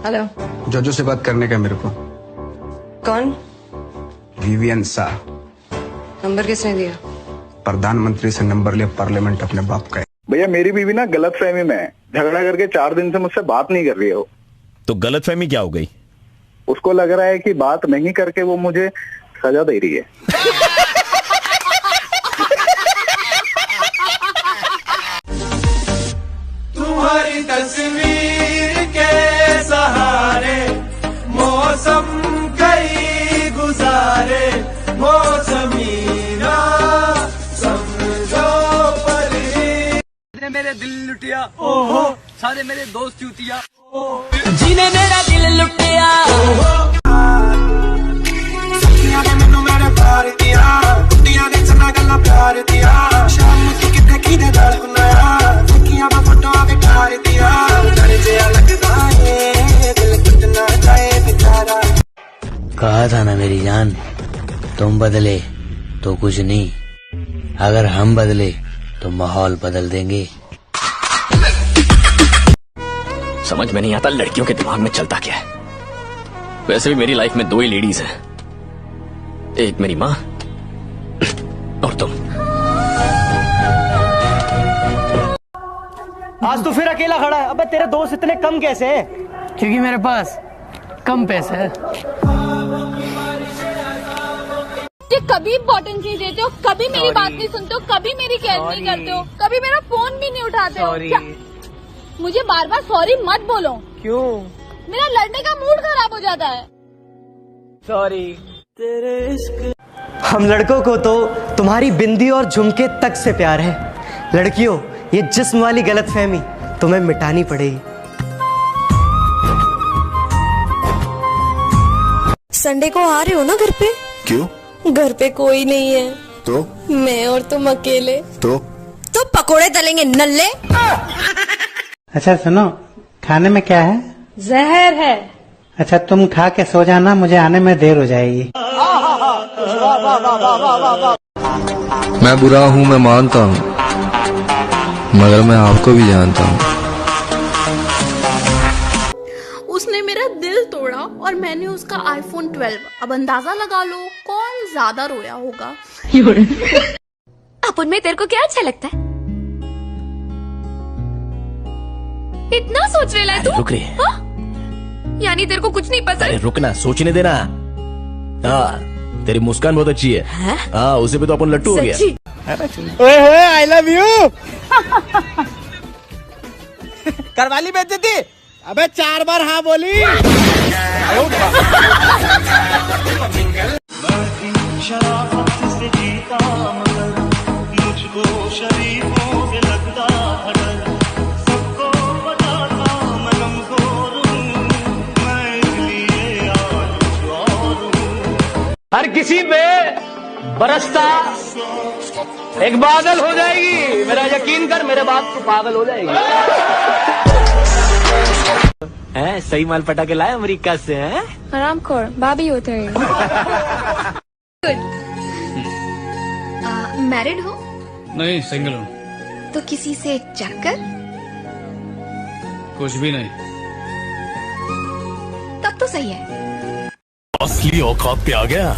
Hello. जोजो से बात करने का मेरे को। कौन? विवियन सा। नंबर किसने दिया? प्रधानमंत्री से नंबर लिया, पार्लियामेंट अपने बाप का है। भैया मेरी बीवी ना गलत फहमी में है, झगड़ा करके 4 दिन से मुझसे बात नहीं कर रही है वो। तो गलत फहमी क्या हो गई? उसको लग रहा है कि बात नहीं करके वो मुझे सजा दे रही है। तुम्हारी तस्वीर के सहारे मौसम कई गुजारे, मौसमीना समझो परी। मेरे दिल लुटिया, ओहो सारे मेरे दोस्त चूतिया, जिन्हें मेरा दिल लुटिया, सखियां ने मैनू मेरे प्यार दिया, कुड़ियां ने चना गल्ला प्यार दिया, शाम की किते कीदे नाल हुनाया, सखियां दा फोटो विखार दिया, डर जिया लगदा है दिल कितना जाए बेचारा। कहा था ना मेरी जान, तुम बदले तो कुछ नहीं, अगर हम बदले तो माहौल बदल देंगे। समझ में नहीं आता लड़कियों के दिमाग में चलता क्या है। वैसे भी मेरी लाइफ में 2 ही लेडीज हैं, एक मेरी माँ और तुम। आज तो फिर अकेला खड़ा है। अबे तेरे दोस्त इतने कम कैसे हैं? क्योंकि मेरे पास कम पैसे है। कभी इम्पोर्टेंस नहीं देते हो, कभी मेरी बात नहीं सुनते हो, कभी मेरी केयर नहीं करते हो, कभी मेरा फोन भी नहीं उठाते हो। क्या? मुझे बार बार सॉरी मत बोलो। क्यों? मेरा लड़ने का मूड खराब हो जाता है। सॉरी। हम लड़कों को तो तुम्हारी बिंदी और झुमके तक से प्यार है। लड़कियों, ये जिस्म वाली गलतफहमी तुम्हें मिटानी पड़ेगी। संडे को आ रहे हो ना घर पे? क्यों? घर पे कोई नहीं है तो मैं और तुम अकेले। तो पकोड़े तलेंगे नल्ले। अच्छा सुनो, खाने में क्या है? जहर है। अच्छा तुम खा के सो जाना, मुझे आने में देर हो जाएगी। मैं बुरा हूँ, मैं मानता हूँ, मगर मैं आपको भी जानता हूँ। उसने मेरा दिल तोड़ा और मैंने उसका iPhone 12। अब अंदाजा लगा लो कौन ज्यादा रोया होगा। अपन में तेरे को क्या अच्छा लगता है? इतना सोच रहा है तू? रुक रही है। यानी तेरे को कुछ नहीं पसंद? अरे रुकना, सोचने देना। हाँ, तेरी मुस्कान बहुत अच्छी है। हाँ, उसे भी तो अपन लट्टू हो गया। ओए आई लव यू। करवा ली बेइज्जती? अबे 4 बार हाँ बोली। मुझको शरीफों से लगता है डर, सबको बताता मैं कमजोर हूँ, मैं इसलिए आज कुछ और हूँ। हर किसी पे बरसता एक बादल हो जाएगी, मेरा यकीन कर, मेरे बाप को पागल हो जाएगी। सही माल पटा के लाए अमेरिका से हैं? हरामखोर भाभी होते हैं। मैरिड हो? नहीं, सिंगल हूँ। तो किसी से जाकर? कुछ भी नहीं। तब तो सही है। असली औकात पे आ गया,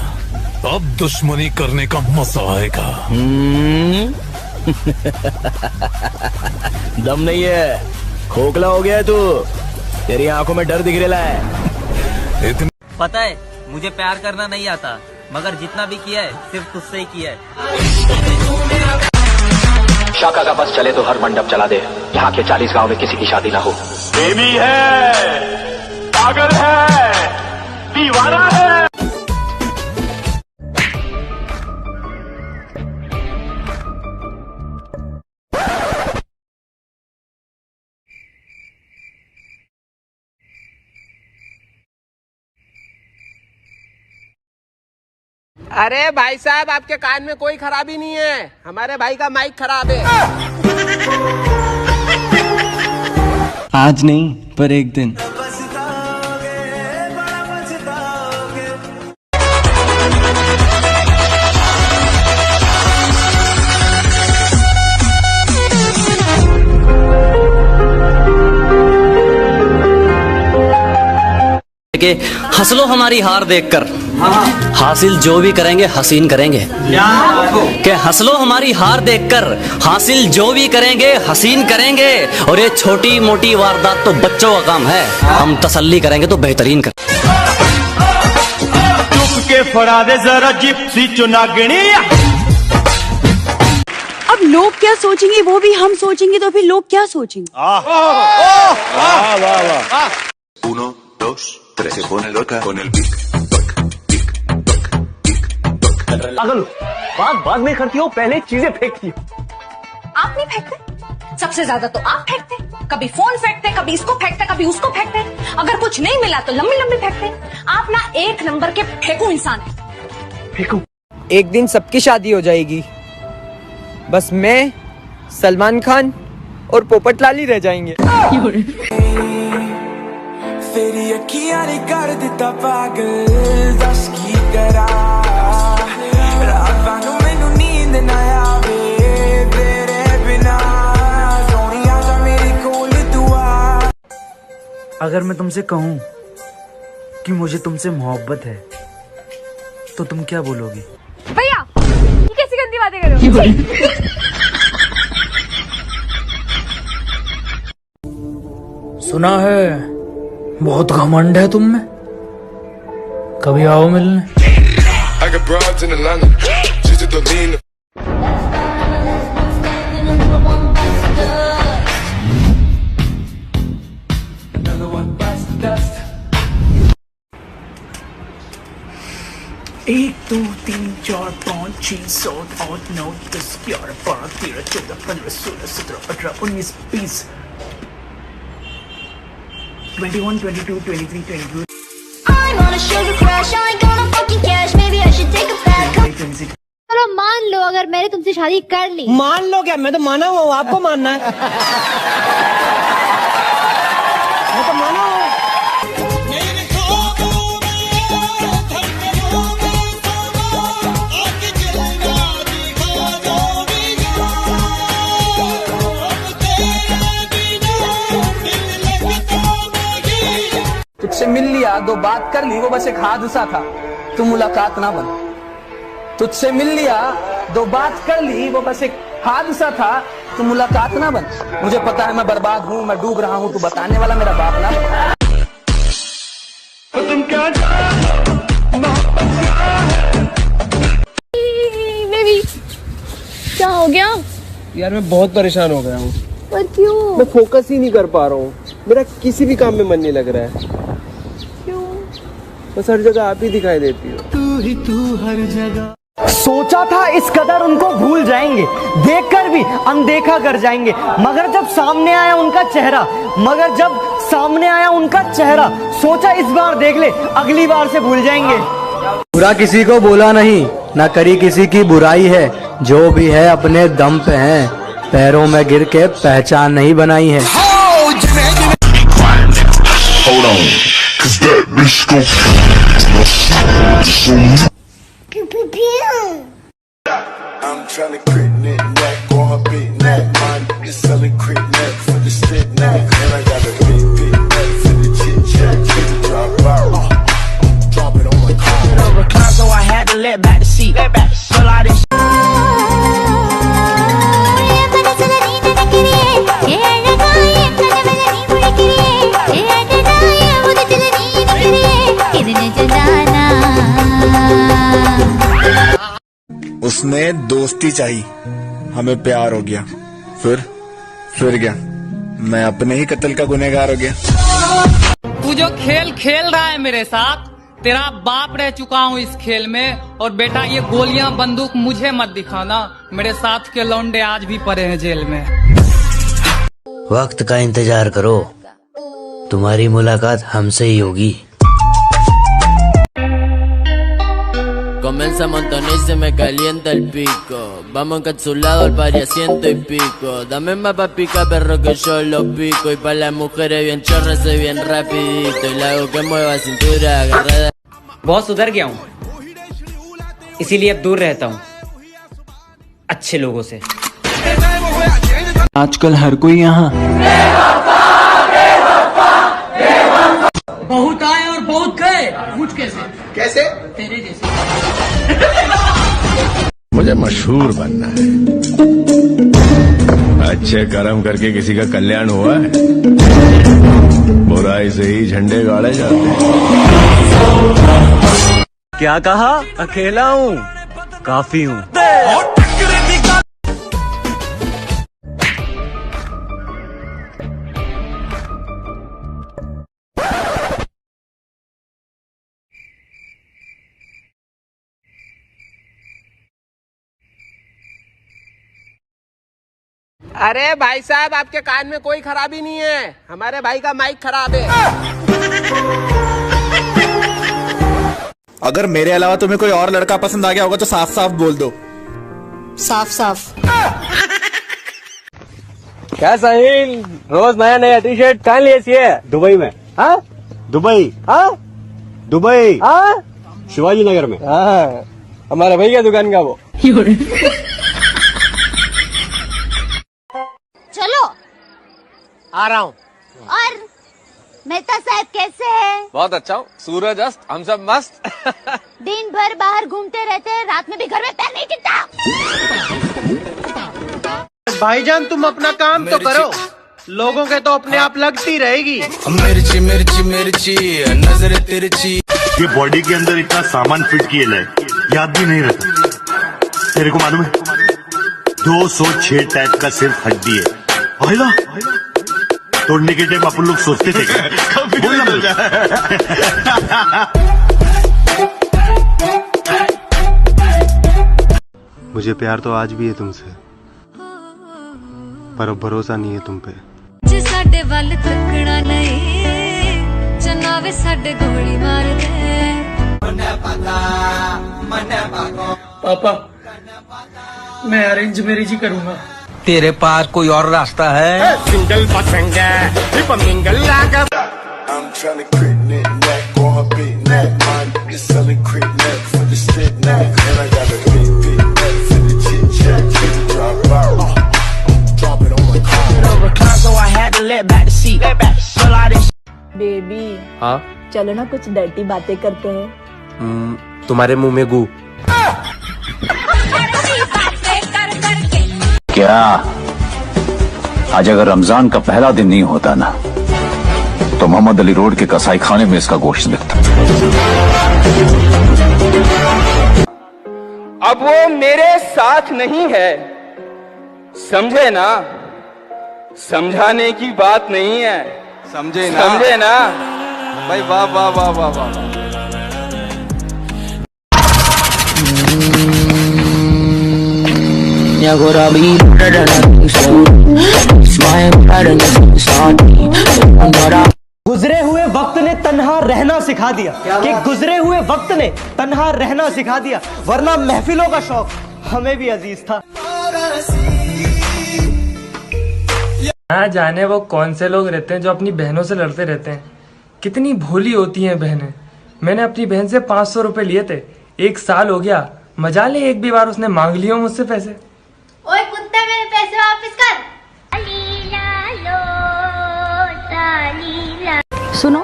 अब दुश्मनी करने का मजा आएगा। दम नहीं है, खोखला हो गया है तू, तेरी आंखों में डर दिख रहा है। पता है मुझे प्यार करना नहीं आता, मगर जितना भी किया है सिर्फ तुझसे ही किया है। शाखा का बस चले तो हर मंडप चला दे, यहाँ के 40 गांव में किसी की शादी ना हो। बेबी है, पागल है, दीवाना है। अरे भाई साहब, आपके कान में कोई खराबी नहीं है, हमारे भाई का माइक खराब है। आज नहीं पर एक दिन। के हंस लो हमारी हार देखकर, हासिल जो भी करेंगे हसीन करेंगे। के हंस लो हमारी हार देखकर, हासिल जो भी करेंगे हसीन करेंगे। और ये छोटी मोटी वारदात तो बच्चों का काम है, हम तसल्ली करेंगे तो बेहतरीन करेंगे। चुप के फड़ा दे जरा जिप्सी चुनागणी। अब लोग क्या सोचेंगे वो भी हम सोचेंगे तो फिर लोग क्या सोचेंगे? Uno, dos, tres, se pone loca con el pic. पागल बात नहीं करती हो, पहले चीजें फेंकती हो। आप नहीं फेंकते? सबसे ज्यादा तो आप फेंकते। कभी फोन फेंकते, कभी इसको फेंकते, कभी उसको फेंकते। अगर कुछ नहीं मिला तो लंबी लंबी फेंकते। आप ना एक नंबर के फेंकू इंसान है। फेंकू। एक दिन सबकी शादी हो जाएगी, बस मैं, सलमान खान और पोपट लाली रह जाएंगे। तेरी अखियां ने कर दिता पागल, दस की तरह रातां नूं मैनूं नींद ना आवे तेरे बिना, सोनिया जा मेरी कोल दुआ। अगर मैं तुमसे कहूं कि मुझे तुमसे मोहब्बत है तो तुम क्या बोलोगी? भैया ये कैसी गंदी बातें कर रहे हो? सुना है बहुत घमंड है तुम में, कभी आओ मिलने। I got broads in Atlanta, just to lean. Another one bites the dust. 1 2 3 4 5 6 7 8 9 10 11 12 13 14 15 16 17 18 19 20 21 22 23 24 I'm on a sugar crash, I ain't gonna fucking cash, maybe I should take a back. चलो मान लो अगर मैंने तुमसे शादी कर ली। मान लो क्या? मैं तो माना हुआ हूँ, आपको मानना है। मैं तो माना हुआ। तुझसे मिल लिया, दो बात कर ली, वो बस एक हादसा था, तू मुलाकात ना बन। तुझसे मिल लिया, दो बात कर ली, वो बस एक हादसा था, तू मुलाकात ना बन। मुझे पता है मैं बर्बाद हूँ, मैं डूब रहा हूँ, तू बताने वाला मेरा बाप ना। तुम क्या बेबी क्या हो गया? यार मैं बहुत परेशान हो गया हूँ। पर क्यों? मैं फोकस ही नहीं कर पा रहा हूँ, मेरा किसी भी काम में मन नहीं लग रहा है। क्यों? बस हर जगह आप ही दिखाई देती हो। तू हर जगह। सोचा था इस कदर उनको भूल जाएंगे, देखकर भी अनदेखा कर जाएंगे, मगर जब सामने आया उनका चेहरा, सोचा इस बार देख ले, अगली बार से भूल जाएंगे। बुरा किसी को बोला नहीं, ना करी किसी की बुराई है, जो भी है अपने दम पे है, पैरों में गिर के पहचान नहीं बनाई है। Hold on, 'cause that bitch gon' I'm tryna crit neck on her big neck. My nigga selling crit neck for the strip neck. And I got a big neck for the chit chat. Drop out, drop it on my car. So I had to let back the seat. Pull out this. उसने दोस्ती चाहिए, हमें प्यार हो गया, फिर क्या? मैं अपने ही कत्ल का गुनहगार हो गया। तू जो खेल खेल रहा है मेरे साथ, तेरा बाप रह चुका हूँ इस खेल में। और बेटा ये गोलियां बंदूक मुझे मत दिखाना, मेरे साथ के लौंडे आज भी पड़े हैं जेल में। वक्त का इंतजार करो, तुम्हारी मुलाकात हमसे ही होगी। Comienza a montonar y se me calienta el pico. Vamos encapsulados al party a 100 y pico. Dame más pa' pica, perro, que yo lo pico. Y pa' las mujeres bien chorras soy bien rapidito. Y la hago que mueva cintura agarrada. बहुत सुधर गया हूँ, इसीलिए अब दूर रहता हूँ अच्छे लोगों से। आजकल हर कोई यहाँ बहुत आए और बहुत गए, कुछ कैसे तेरे जैसे। मुझे मशहूर बनना है। अच्छे कर्म करके किसी का कल्याण हुआ है? बुराई से ही झंडे गाड़े जाते हैं। क्या कहा? अकेला हूँ, काफी हूँ। अरे भाई साहब, आपके कान में कोई खराबी नहीं है, हमारे भाई का माइक खराब है। अगर मेरे अलावा तुम्हें कोई और लड़का पसंद आ गया होगा तो साफ साफ बोल दो। साफ साफ। क्या साहिल, रोज नया नया टी शर्ट कहाँ लिए है? दुबई में। हाँ, दुबई। हाँ, दुबई। हाँ, शिवाजी नगर में। हाँ, हमारे भैया दुकान का वो। चलो आ रहा हूँ। और मेहता साहब कैसे हैं? बहुत अच्छा हूँ, सूरज अस्त, हम सब मस्त। दिन भर बाहर घूमते रहते हैं, रात में भी घर में पैर नहीं टिकता। भाईजान तुम अपना काम तो करो, लोगों के तो अपने आप लगती रहेगी। मिर्ची मिर्ची मिर्ची नजर तिरछी। ये बॉडी के अंदर इतना सामान फिट किए है, याद भी नहीं रहता। तेरे को मालूम है 206 टाइप का सिर्फ हड्डी है। आइला तोड़ने के टाइम अपन लोग सोचते थे मुझे प्यार तो आज भी है तुमसे, पर अब भरोसा नहीं है तुम पे। जे साडे वल तकना नहीं, चनावे साडे गोली मार दे। पापा, मैं अरेंज मैरिज ही करूंगा। तेरे पास कोई और रास्ता है? सिंगल पसंद मिंगल लागा। I'm tryna crit neck on her big neck, man. You're selling crit neck for the straight neck, and I got a big neck for the chit chat. Drop out, drop it on my car. So I had to let back the seat. Baby, हाँ, चलो ना कुछ dirty बातें करते हैं। तुम्हारे मुंह में गू। क्या आज अगर रमजान का पहला दिन नहीं होता ना, तो मोहम्मद अली रोड के कसाई खाने में इसका गोश्त बिकता। अब वो मेरे साथ नहीं है, समझे ना? समझाने की बात नहीं है, समझे ना? समझे ना भाई? वाह वाह वाह वाह वाह। गुजरे हुए वक्त ने तन्हा रहना सिखा दिया कि गुजरे हुए वक्त ने तन्हा रहना सिखा दिया, वरना महफिलों का शौक हमें भी अजीज था। ना जाने वो कौन से लोग रहते हैं जो अपनी बहनों से लड़ते रहते हैं। कितनी भोली होती हैं बहनें। मैंने अपनी बहन से 500 रुपए लिए थे, 1 साल हो गया, मजा ले एक भी बार उसने मांग लियो मुझसे पैसे। ओए कुत्ते, मेरे पैसे वापस कर। सुनो,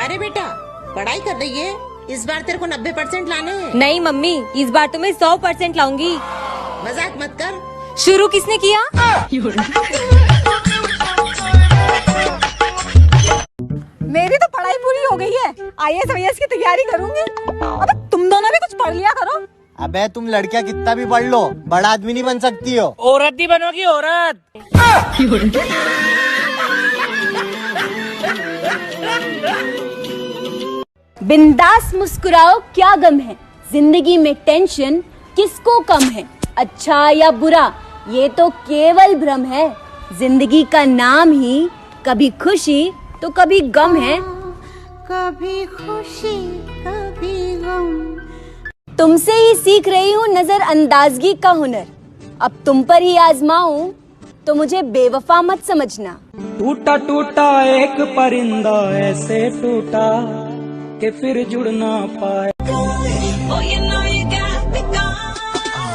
अरे बेटा, पढ़ाई कर रही है, इस बार तेरे को 90% लाने हैं। नहीं मम्मी, इस बार तो मैं 100% लाऊंगी। मजाक मत कर। शुरू किसने किया? मेरी तो पढ़ाई पूरी हो गई है, IAS की तैयारी करूंगी। अबे तुम दोनों भी कुछ पढ़ लिया करो। अबे तुम लड़कियां कितना भी पढ़ लो, बड़ा आदमी नहीं बन सकती हो। औरत ही बनोगी, औरत। बिंदास मुस्कुराओ, क्या गम है, जिंदगी में टेंशन किसको कम है। अच्छा या बुरा ये तो केवल भ्रम है, जिंदगी का नाम ही कभी खुशी तो कभी गम है। कभी खुशी कभी गम। तुमसे ही सीख रही हूँ नजर अंदाजगी का हुनर, अब तुम पर ही आजमाऊं तो मुझे बेवफा मत समझना। टूटा टूटा एक परिंदा ऐसे टूटा कि फिर जुड़ ना पाए।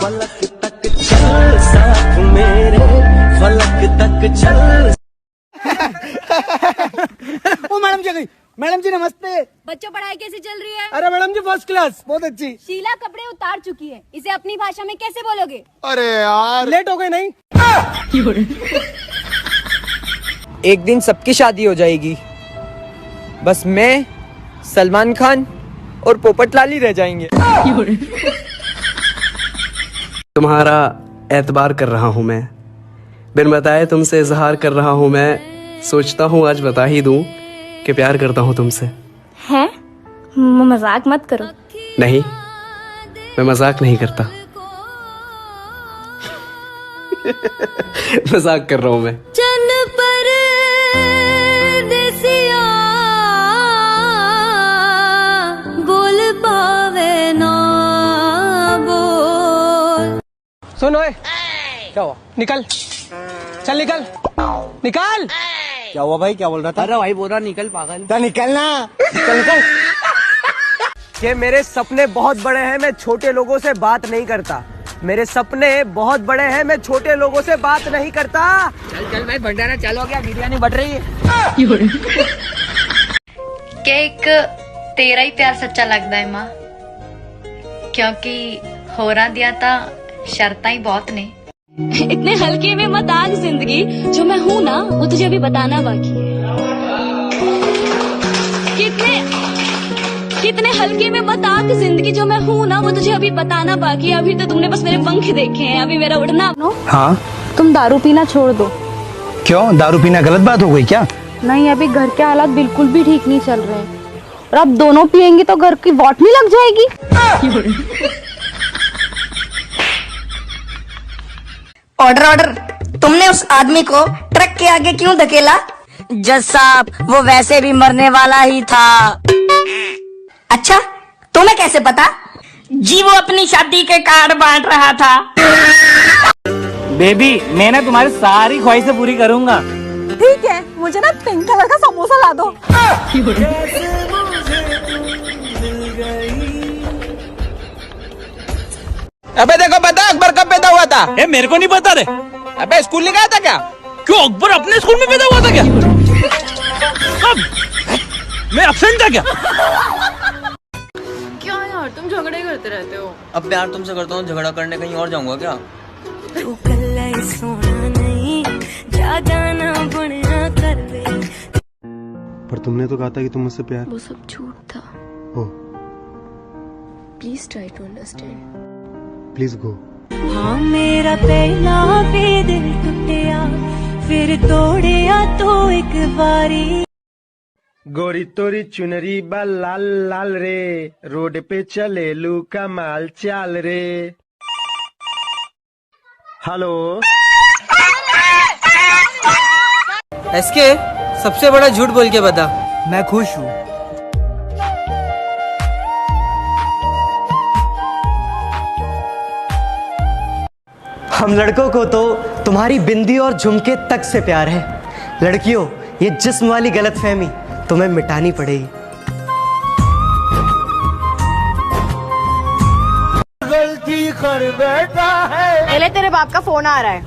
फलक तक चल साथ मेरे, फलक तक चल। ओ मैडम क्या गई? मैडम जी नमस्ते। बच्चों पढ़ाई कैसी चल रही है? अरे मैडम जी फर्स्ट क्लास, बहुत अच्छी। शीला कपड़े उतार चुकी है, इसे अपनी भाषा में कैसे बोलोगे? अरे यार लेट हो गए नहीं? एक दिन सबकी शादी हो जाएगी, बस मैं, सलमान खान और पोपट लाली रह जाएंगे। तुम्हारा एतबार कर रहा हूँ मैं, बिन बताए तुमसे इजहार कर रहा हूँ मैं। सोचता हूँ आज बता ही दूं कि प्यार करता हूँ तुमसे। हैं? मजाक मत करो। नहीं, मैं मजाक नहीं करता। मजाक कर रहा हूँ मैं। चन पर देसिया गोल पावे ना बोल। सुनो क्या हुआ? निकल, चल निकल निकल। क्या हुआ भाई, क्या बोल रहा था? अरे भाई बोल रहा निकल पागल। तो निकलना, निकल निकल। कि मेरे सपने बहुत बड़े हैं, मैं छोटे लोगों से बात नहीं करता। मेरे सपने बहुत बड़े हैं, मैं छोटे लोगों से बात नहीं करता। चल चल भाई भंडारा चालू गया, बिरयानी बढ़ रही है। क्या एक तेरा ही प्यार सच्चा लगता है मां, क्योंकि होरां दियां तां शर्तां ही बहुत ने। इतने हल्के में मत आग जिंदगी, जो मैं हूँ ना वो तुझे अभी बताना बाकी है। कितने हल्के में मत आग जिंदगी, जो मैं हूँ ना वो तुझे अभी बताना बाकी है। अभी तो तुमने बस मेरे पंख देखे हैं, अभी मेरा उड़ना। हाँ तुम दारू पीना छोड़ दो। क्यों, दारू पीना गलत बात हो गई क्या? नहीं, अभी घर के हालात बिल्कुल भी ठीक नहीं चल रहे हैं, और अब दोनों पियेंगे तो घर की वॉट नहीं लग जाएगी। ऑर्डर ऑर्डर, तुमने उस आदमी को ट्रक के आगे क्यों धकेला? जज साहब, वो वैसे भी मरने वाला ही था। अच्छा, तुम्हें कैसे पता? जी वो अपनी शादी के कार्ड बांट रहा था। बेबी, मैं ना तुम्हारी सारी ख्वाहिशें पूरी करूंगा। ठीक है, मुझे ना पिंक कलर का समोसा ला दो। अबे देखो, पता अकबर कब पैदा हुआ था? ए, मेरे को नहीं पता रे। अबे स्कूल नहीं गया था क्या? क्यों, अकबर अपने स्कूल में पैदा हुआ था क्या? कब? मैं एब्सेंट था क्या? क्या यार तुम झगड़े करते रहते हो? अब प्यार तुमसे करता हूँ, झगड़ा करने कहीं और जाऊंगा क्या? पर तुमने तो कहा था कि तुम मुझसे प्यार। वो सब झूठ था। Oh, please try to understand. Please go. हाँ मेरा पहला भी दिल टूटिया, फिर तोड़िया तो एक बारी। गोरी तोरी चुनरी बा लाल लाल रे, रोड पे चले लू कमाल चाल रे। हेलो एसके, सबसे बड़ा झूठ बोल के बता। मैं खुश हूँ। हम लड़कों को तो तुम्हारी बिंदी और झुमके तक से प्यार है। लड़कियों, ये जिस्म वाली गलतफहमी तुम्हें मिटानी पड़ेगी। गलती कर बैठा है। पहले तेरे बाप का फोन आ रहा है।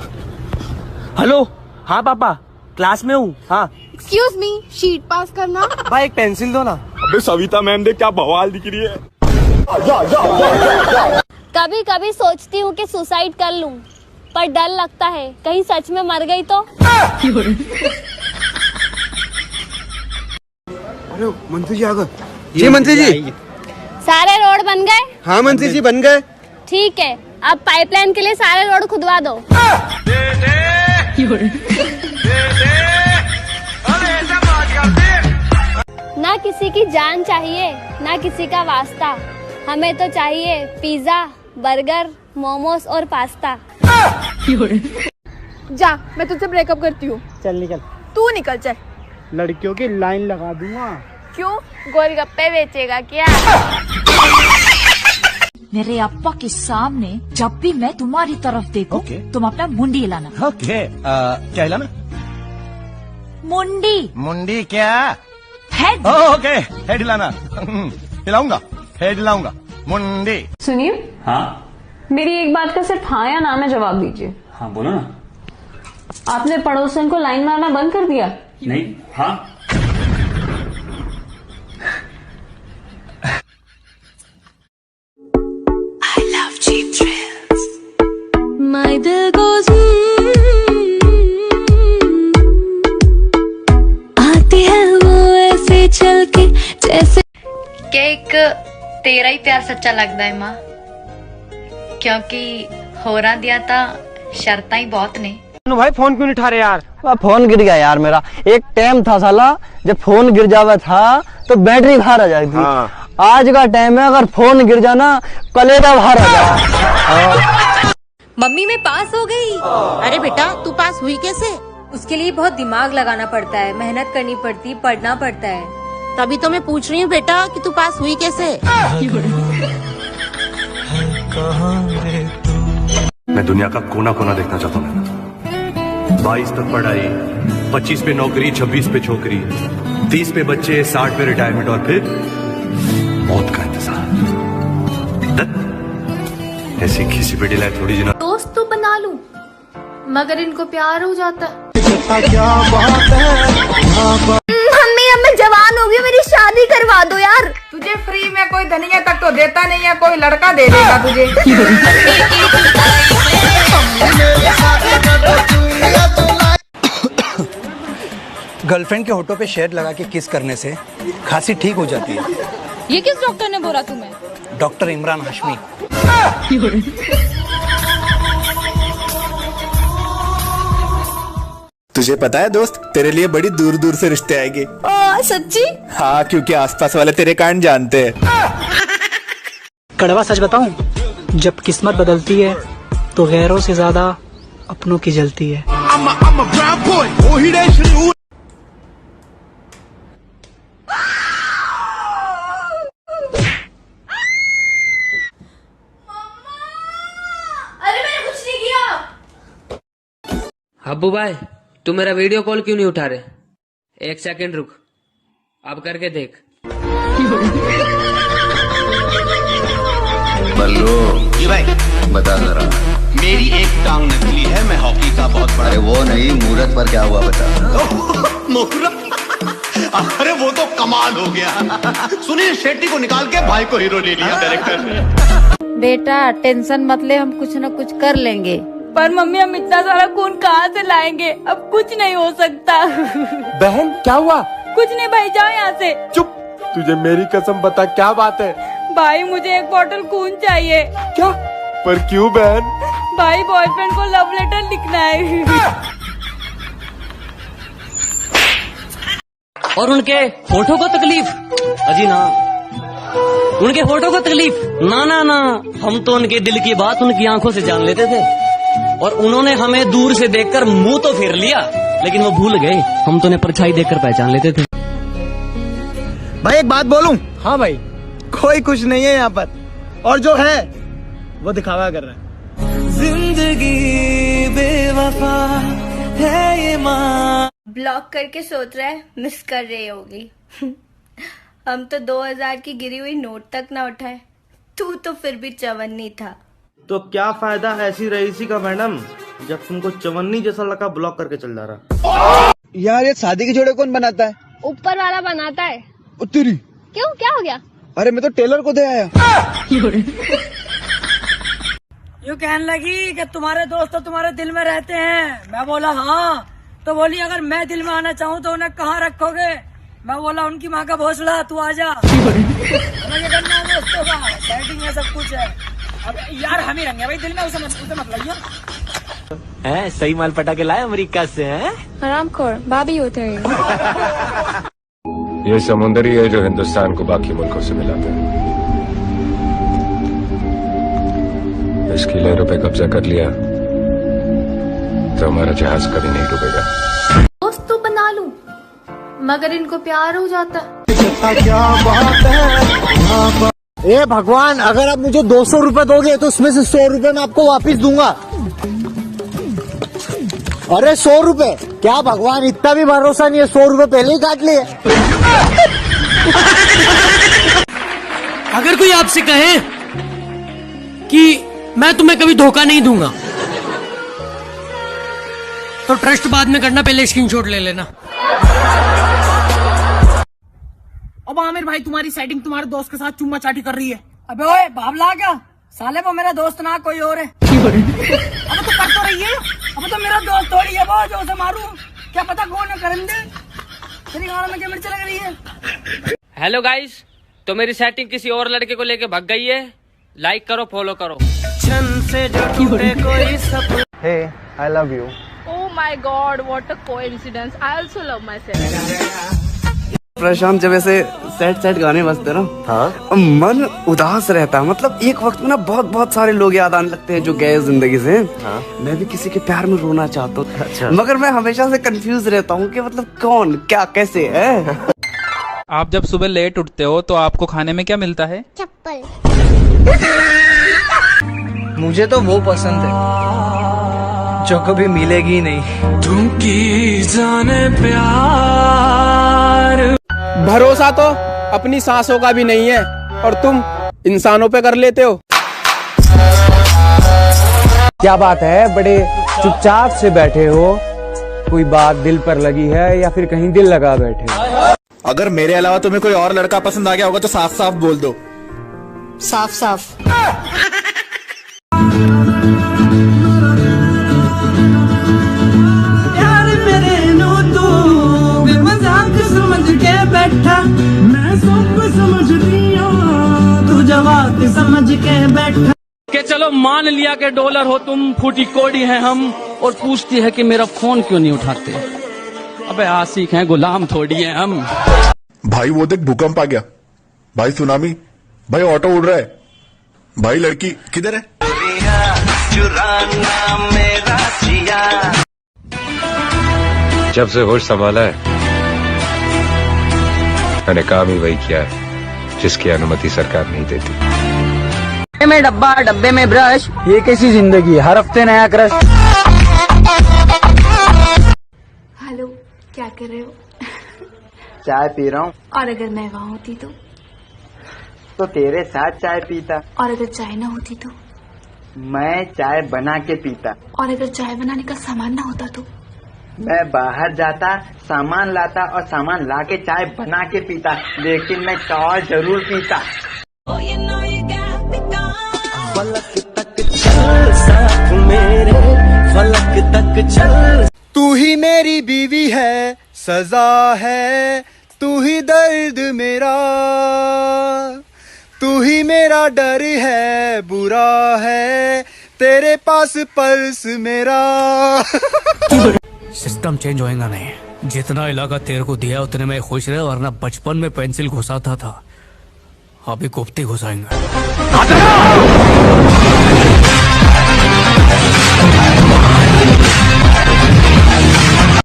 हेलो, हाँ पापा, क्लास में हूँ। हाँ एक्सक्यूज मी, शीट पास करना। भाई एक पेंसिल दो ना। अबे सविता मैम देख क्या बवाल दिख रही है। कभी कभी सोचती हूँ कि सुसाइड कर लूं, पर डर लगता है कहीं सच में मर गई तो। हेलो मंत्री जी आ गए। जी मंत्री जी। सारे रोड बन गए? हाँ मंत्री जी बन गए। ठीक है, अब पाइपलाइन के लिए सारे रोड खुदवा दो। ना किसी की जान चाहिए, ना किसी का वास्ता, हमें तो चाहिए पिज्जा, बर्गर, मोमोस और पास्ता। जा, मैं तुझसे ब्रेकअप करती हूँ। चल निकल। तू निकल चल। लड़कियों की लाइन लगा दूंगा। क्यों, गोलगप्पे बेचेगा क्या? मेरे अप्पा के सामने जब भी मैं तुम्हारी तरफ देखूं, तुम अपना मुंडी हिलाना। ओके, क्या हिलाना? मुंडी। मुंडी क्या? हेड। ओके, हेड हिलाना। हिलाऊंगा, हेड हिलाऊंगा, मुंडी। सुनिए। हाँ मेरी एक बात का सिर्फ हाँ या ना में जवाब दीजिए। हाँ बोलो ना। आपने पड़ोसन को लाइन मारना बंद कर दिया? नहीं। हाँ चल के जैसे क्या एक तेरा ही प्यार सच्चा लगता है मां, क्योंकि होरा दिया था शर्तां ही बहुत ने। भाई फोन क्यों नहीं उठा रहे यार? फोन गिर गया यार मेरा। एक टाइम था साला जब फोन गिर जावा था तो बैटरी बाहर आ जाती थी। आज का टाइम है अगर फोन गिर जाना कलेजा बाहर आ जाए। मम्मी मैं पास हो गई। अरे बेटा तू पास हुई कैसे? उसके लिए बहुत दिमाग लगाना पड़ता है, मेहनत करनी पड़ती, पढ़ना पड़ता है। तभी तो मैं पूछ रही हूँ बेटा कि तू पास हुई कैसे? मैं दुनिया का कोना कोना देखना चाहता हूँ। 22 तक पढ़ाई, 25 पे नौकरी, 26 पे छोकरी, 30 पे बच्चे, 60 पे रिटायरमेंट और फिर मौत का इंतजार। ऐसी खिसी पे डिलाई थोड़ी जिना। दोस्त तो बना लूं, मगर इनको प्यार हो जाता। मम्मी अब मैं जवान हो गई, मेरी शादी करवा दो यार। तुझे फ्री में कोई धनिया तक तो देता नहीं है, कोई लड़का दे देगा तुझे। गर्लफ्रेंड के होठों पे शहद लगा के किस करने से खांसी ठीक हो जाती है। ये किस डॉक्टर ने बोला तुम्हें? डॉक्टर इमरान हाशमी। तुझे पता है दोस्त, तेरे लिए बड़ी दूर दूर से रिश्ते आएंगे। सच्ची? हाँ, क्योंकि आसपास वाले तेरे कांड जानते हैं। कड़वा सच बताऊं, जब किस्मत बदलती है तो गैरों से ज्यादा अपनों की जलती है। अरे मैंने कुछ नहीं किया। हब्बू भाई तू मेरा वीडियो कॉल क्यों नहीं उठा रहे? एक सेकंड रुक, अब करके देख। बल्लू जी भाई बता जरा, मेरी एक टांग नकली है, मैं हॉकी का बहुत बड़ा। अरे वो नहीं, मुहूर्त पर क्या हुआ बता। मुहूर्त? अरे वो तो कमाल हो गया। सुनील शेट्टी को निकाल के भाई को हीरो ले लिया डायरेक्टर ने। बेटा टेंशन मत ले, हम कुछ न कुछ कर लेंगे। पर मम्मी हम इतना सारा खून कहाँ से लाएंगे? अब कुछ नहीं हो सकता। बहन क्या हुआ? कुछ नहीं भाई, जाओ यहाँ से। चुप, तुझे मेरी कसम बता क्या बात है? भाई मुझे एक बॉटल खून चाहिए। क्या? पर क्यों बहन? भाई बॉयफ्रेंड को लव लेटर लिखना है। और उनके फोटो को तकलीफ? अजी ना, उनके फोटो को तकलीफ ना ना ना, हम तो उनके दिल की बात उनकी आंखों से जान लेते थे। और उन्होंने हमें दूर से देखकर मुंह तो फेर लिया, लेकिन वो भूल गए हम तो उन्हें परछाई देखकर पहचान लेते थे। भाई एक बात बोलूं? हाँ भाई, कोई कुछ नहीं है यहाँ पर, और जो है वो दिखावा कर रहा है। जिंदगी बेवफा है ये माँ। ब्लॉक करके सोच रहा है मिस कर रही होगी। हम तो 2000 की गिरी हुई नोट तक ना उठाए, तू तो फिर भी चवन्नी था। तो क्या फायदा ऐसी रईसी का मैडम, जब तुमको चवन्नी जैसा लगा ब्लॉक करके चल जा रहा। यार ये शादी के जोड़े कौन बनाता है? ऊपर वाला बनाता है। तेरी क्यों, क्या हो गया? अरे मैं तो टेलर को दे आया। यूँ कहने लगी कि तुम्हारे दोस्त तो तुम्हारे दिल में रहते हैं। मैं बोला हाँ, तो बोली अगर मैं दिल में आना चाहूँ तो उन्हें कहाँ रखोगे? मैं बोला उनकी माँ का भोसड़ा, तू आ जा। सेटिंग में सब कुछ है। अब यार हम ही रहेंगे भाई दिल में, उसे मत लाइए। सही माल पटा के लाए अमेरिका से हैं? हरामखोर भाभी होते हैं। ये समुंदर ही है जो हिंदुस्तान को बाकी मुल्कों से मिलाता है। इसकी लहरों पे कब्जा कर लिया तो हमारा जहाज कभी नहीं डूबेगा। दोस्त तो बना लूं, मगर इनको प्यार हो जाता। ए भगवान, अगर आप मुझे 200 रुपए दोगे तो उसमें से 100 रुपए मैं आपको वापस दूंगा। अरे 100 रुपए क्या भगवान, इतना भी भरोसा नहीं है? 100 रुपए पहले ही काट लिए। अगर कोई आपसे कहे कि मैं तुम्हें कभी धोखा नहीं दूंगा, तो ट्रस्ट बाद में करना, पहले स्क्रीनशॉट ले लेना। अब आमिर भाई तुम्हारी सेटिंग तुम्हारे दोस्त के साथ चुम्मा चाटी कर रही है। अबे ओए बाबला क्या साले, वो मेरा दोस्त ना कोई और है। अब तो कर तो रही है, अब तो मेरा दोस्त थोड़ी है वो जो उसे मारूं, क्या पता कौन है करंदे। तेरी गाना में क्या मिर्च लग रही है? हेलो गाइस, तो मेरी सेटिंग किसी और लड़के को लेके भाग गई है। लाइक करो, फॉलो करो। छन से जो टूटे कोई सपना। Hey I love you. Oh my God, what a coincidence. I also love myself. प्रशांत, जब ऐसे सैड गाने बजते ना, हाँ, मन उदास रहता है। मतलब एक वक्त में ना बहुत सारे लोग याद आने लगते हैं जो गए जिंदगी से। हाँ? मैं भी किसी के प्यार में रोना चाहता हूँ। अच्छा। मगर मैं हमेशा से कंफ्यूज रहता हूँ कि मतलब कौन, क्या, कैसे है। आप जब सुबह लेट उठते हो तो आपको खाने में क्या मिलता है? चप्पल। मुझे तो वो पसंद है जो कभी मिलेगी नहीं। तुम की जाने प्यार। भरोसा तो अपनी सांसों का भी नहीं है और तुम इंसानों पे कर लेते हो। क्या बात है, बड़े चुपचाप से बैठे हो? कोई बात दिल पर लगी है या फिर कहीं दिल लगा बैठे हो? अगर मेरे अलावा तुम्हें कोई और लड़का पसंद आ गया होगा तो साफ साफ बोल दो। साफ साफ। यार मेरे नो तू बेमजाक समझ के बैठा, मैं सब समझती हूँ, तू जवाब समझ के बैठा। के चलो मान लिया कि डॉलर हो तुम, फूटी कोड़ी है हम, और पूछती है कि मेरा फोन क्यों नहीं उठाते। अबे आशिक हैं, गुलाम थोड़ी है हम। भाई वो देख, भूकंप आ गया। भाई सुनामी। भाई ऑटो उड़ रहा है। भाई लड़की किधर है? जब से होश संभाला है मैंने काम ही वही किया है जिसकी अनुमति सरकार नहीं देती। में डब्बा, डब्बे में ब्रश, ये कैसी जिंदगी है? हर हफ्ते नया क्रश। हेलो, क्या कर रहे हो? चाय पी रहा हूँ। और अगर मैं वहाँ होती तो तेरे साथ चाय पीता। और अगर चाय ना होती तो? मैं चाय बना के पीता। और अगर चाय बनाने का सामान ना होता तो? मैं बाहर जाता, सामान लाता और सामान लाके चाय बना के पीता, लेकिन मैं चाय जरूर पीता। फलक तक चल साथ मेरे, फलक तक चल। तू ही मेरी बीवी है, सजा है, तू ही दर्द मेरा, तू ही मेरा डर है, बुरा है, तेरे पास पर्स मेरा। सिस्टम चेंज होएगा नहीं। जितना इलाका तेरे को दिया उतने में खुश रहे, वरना बचपन में पेंसिल घुसाता था, अभी कुफ्ती घुसाएंगे।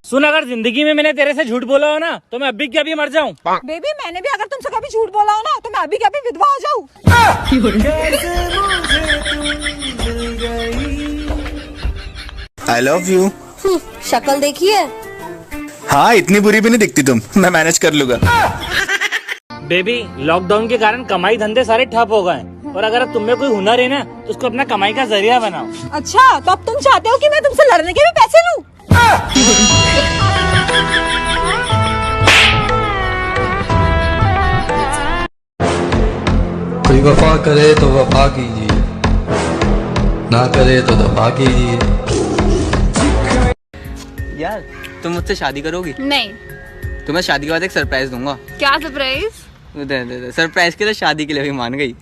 सुन, अगर जिंदगी में मैंने तेरे से झूठ बोला हो ना तो मैं अभी के अभी मर जाऊं। बेबी, मैंने भी अगर तुमसे कभी झूठ बोला हो ना तो मैं अभी के अभी विधवा हो जाऊं। आई लव यू। शक्ल देखी है? हाँ, इतनी बुरी भी नहीं दिखती तुम, मैं मैनेज कर लूंगा। बेबी, लॉकडाउन के कारण कमाई धंधे सारे ठप हो गए, और अगर तुम में कोई हुनर है ना तो उसको अपना कमाई का जरिया बनाओ। अच्छा, तो अब तुम चाहते हो कि मैं तुमसे लड़ने के भी पैसे लूं? कोई वफा करे तो वफा कीजिए, ना करे तो दफा कीजिए। यार, तुम मुझसे शादी करोगी? नहीं। तो मैं शादी के बाद एक सरप्राइज दूंगा। क्या सरप्राइज? दे सरप्राइज के लिए शादी के लिए भी मान गई।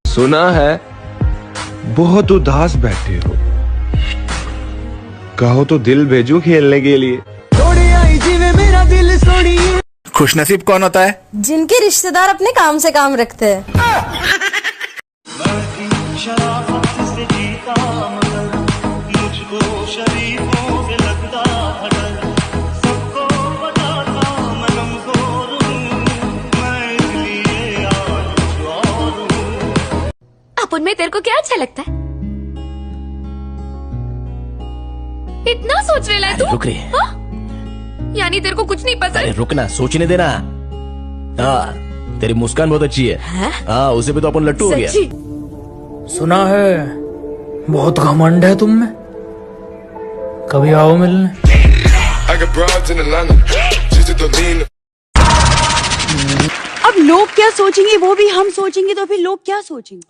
सुना है बहुत उदास बैठे हो, कहो तो दिल भेजूं खेलने के लिए। मेरा दिल सोनी। खुशनसीब कौन होता है? जिनके रिश्तेदार अपने काम से काम रखते हैं। अपन में तेरे को क्या अच्छा लगता है? इतना सोच रहे तू? रुक रे। यानी तेरे को कुछ नहीं पसंद? अरे रुकना, सोचने देना। हाँ, तेरी मुस्कान बहुत अच्छी है। हाँ, उसे भी तो अपन लट्टू हो गया। सुना है बहुत घमंड है तुम में, कभी आओ मिलने। अब लोग क्या सोचेंगे वो भी हम सोचेंगे तो फिर लोग क्या सोचेंगे?